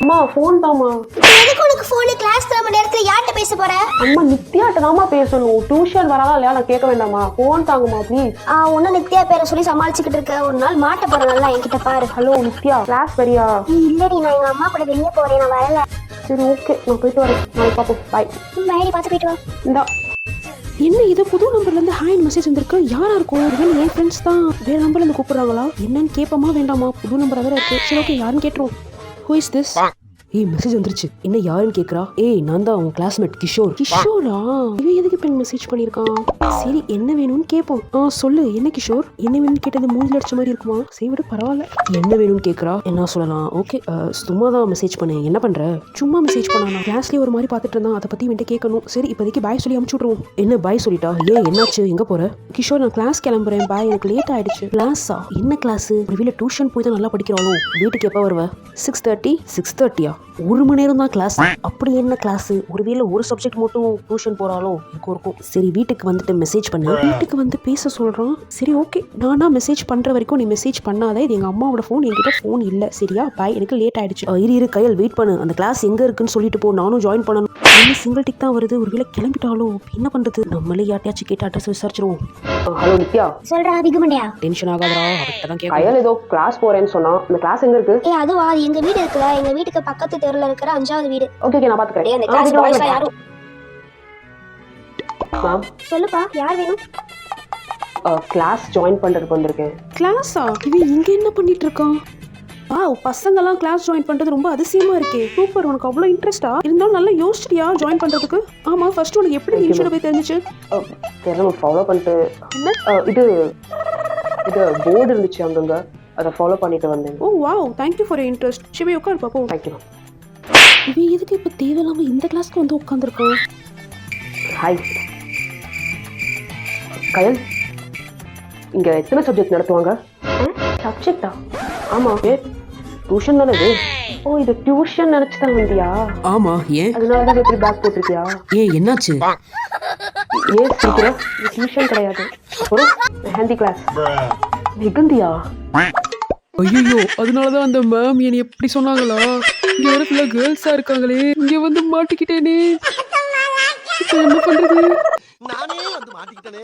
அம்மா ஃபோன் தாம்மா. எதுக்கு உனக்கு ஃபோன்? கிளாஸ் கிளம்ப நேரத்துல யார்கிட்ட பேச போற? அம்மா நித்யாட்ட தாம்மா பேசணும். டியூஷன் வராதா இல்லையா நான் கேட்க வேண்டாமா? ஃபோன் தாங்கம்மா ப்ளீஸ். ஒன்னும் நித்யா பேரை சொல்லி சமாளிச்சுக்கிட்டு இருக்க. ஒரு நாள் மாட்ட போற நல்லா என்கிட்ட பாரு. ஹலோ நித்யா, கிளாஸ் வரியா? இல்லடி, நான் எங்க அம்மா கூட வெளியே போறேன், நான் வரல. சரி ஓகே, நான் போயிட்டு வரேன். நாளைக்கு பார்ப்போம். பாய். மேடி பார்த்து போயிட்டு வா. இந்தா. என்ன இது புது நம்பர்ல இருந்து ஹாய் மெசேஜ் வந்திருக்கு. யாரா இருக்கும்? இவன் என் ஃப்ரெண்ட்ஸ் தான். வேற நம்பர்ல இருந்து கூப்பிடுறாங்களா? என்னன்னு கேட்போமா வேண்டாமா? புது நம்பர் வேற இருக்கு. சரி ஓகே, யாருன்னு கேட்டுருவோம். Who is this? ஏய் மெசேஜ் வந்துருச்சு. என்ன யாருன்னு கேக்குறா? ஏய் நான் தான் உன் கிளாஸ்மேட் கிஷோர். கிஷோரா? இவன் எதுக்கு பெண் மெசேஜ் பண்ணிருக்கான்? சரி என்ன வேணும்னு கேட்போம். சொல்லு என்ன கிஷோர்? என்ன வேணும்னு கேட்டது மூஞ்சில அடிச்ச மாதிரி இருக்குமா? சரி விட பரவாயில்ல. என்ன வேணும்னு கேக்குறா? என்ன சொல்லலாம்? ஓகே சும்மா தான் மெசேஜ் பண்ணேன். என்ன பண்ற? சும்மா மெசேஜ் பண்ணானா? கிளாஸ்லயே ஒரு மாதிரி பார்த்துட்டு இருந்தான். அதை பத்தி இவன்ட்ட கேட்கணும். சரி இப்போதைக்கு பாய் சொல்லி அமுச்சு விட்ருவோம். என்ன பாய் சொல்லிட்டா? ஏன் என்னாச்சு? எங்க போற? கிஷோர் நான் கிளாஸ் கிளம்புறேன் பாய், எனக்கு லேட் ஆயிடுச்சு. கிளாஸா? என்ன கிளாஸ்? ஒருவேளை டியூஷன் போய் தான் நல்லா படிக்கிறாளோ? வீட்டுக்கு எப்போ வருவ? 6:30. 6:30யா? 1 மணி நேரம் தான் கிளாஸ். அப்படி என்ன கிளாஸ்? ஒருவேளை ஒரு சப்ஜெக்ட் மட்டும் டியூஷன் போறாலோ இருக்கும். சரி வீட்டுக்கு வந்துட்டு மெசேஜ் பண்ணு. வீட்டுக்கு வந்து பேச சொல்றான். சரி ஓகே, நானா மெசேஜ் பண்ற வரைக்கும் நீ மெசேஜ் பண்ணாத. இது எங்க அம்மாவோட ஃபோன், என்கிட்ட ஃபோன் இல்ல. சரியா பாய், எனக்கு லேட் ஆயிடுச்சு. இரு கையில் வெயிட் பண்ணு. அந்த கிளாஸ் எங்க இருக்குன்னு சொல்லிட்டு போ, நானும் ஜாயின் பண்ணணும். என்ன சிங்கிள் டிக் தான் வருது? ஒருவேளை கிளம்பிட்டாலோ? என்ன பண்றது? நம்மளே யார்ட்டையாச்சும் கேட்டு அட்ரஸ் விசாரிச்சிருவோம். ஹலோ நித்யா. சொல்றா அதிகமண்டியா? டென்ஷன் ஆகாதரா? அவகிட்ட தான் கேட்க. கையில் ஏதோ கிளாஸ் போறேன்னு சொன்னா. அந்த கிளாஸ் எங்க இருக்கு? அதுவா எங்க வீடு இருக்குல்ல, எங்க வீட்டுக்கு பக்கத்து தெருல இருக்கிற 5வது வீடு. ஓகே நான் பாத்துக்கிறேன். அந்த கிளாஸ் பாய்ஸா யாரும்? மேம் சொல்லுப்பா, யார் வேணும்? கிளாஸ் ஜாயின் பண்றதுக்கு வந்திருக்கேன். கிளாஸா? இவன் இங்க என்ன பண்ணிட்டு இருக்கான்? பசங்கெல்லாம் கிளாஸ் ஜாயின் பண்றது ரொம்ப அதிசயமா இருக்கே. சூப்பர், உனக்கு அவ்வளவு இன்ட்ரெஸ்டா? இருந்தாலும் நல்லா யோசிச்சியா ஜாயின் பண்றதுக்கு? ஆமா, ஃபர்ஸ்ட் உனக்கு எப்படி இன்ட்ரெஸ்ட் போய் தெரிஞ்சுச்சு? தெரியல, ஃபாலோ பண்ணிட்டு இது போர்டு இருந்துச்சு அங்கங்க, அதை ஃபாலோ பண்ணிட்டு வந்தேன். Oh wow, thank you for your interest. CV உட்கார் பாப்போம். தேங்க்யூ. இவன் எதுக்கு இப்ப தேவையில்லாம இந்த கிளாஸ்க்கு வந்து உட்காந்துருக்கான்? ஹாய் கயல், இங்க எத்தனை சப்ஜெக்ட் நடத்துவாங்க? சப்ஜெக்டா? ஆமா, டியூஷன் தானே இது. ஓ இது டியூஷன் நினைச்சுதான் வந்தியா? ஆமா. ஏன்? அதனாலதான் எப்படி பேக் போட்டிருக்கியா? ஏன் என்னாச்சு? ஏன் சீக்கிர? இது டியூஷன் கிடையாது, ஒரு மெஹந்தி கிளாஸ். மெஹந்தியா? ஐயோ, அதனாலதான் அந்த மேம் என்னை எப்படி சொன்னாங்களா? இங்க வர ஃபுல்லா கேர்ள்ஸா இருக்காங்களே, இங்க வந்து மாட்டிக்கிட்டேனே. என்ன பண்றது? நானே வந்து மாட்டிக்கிட்டேனே.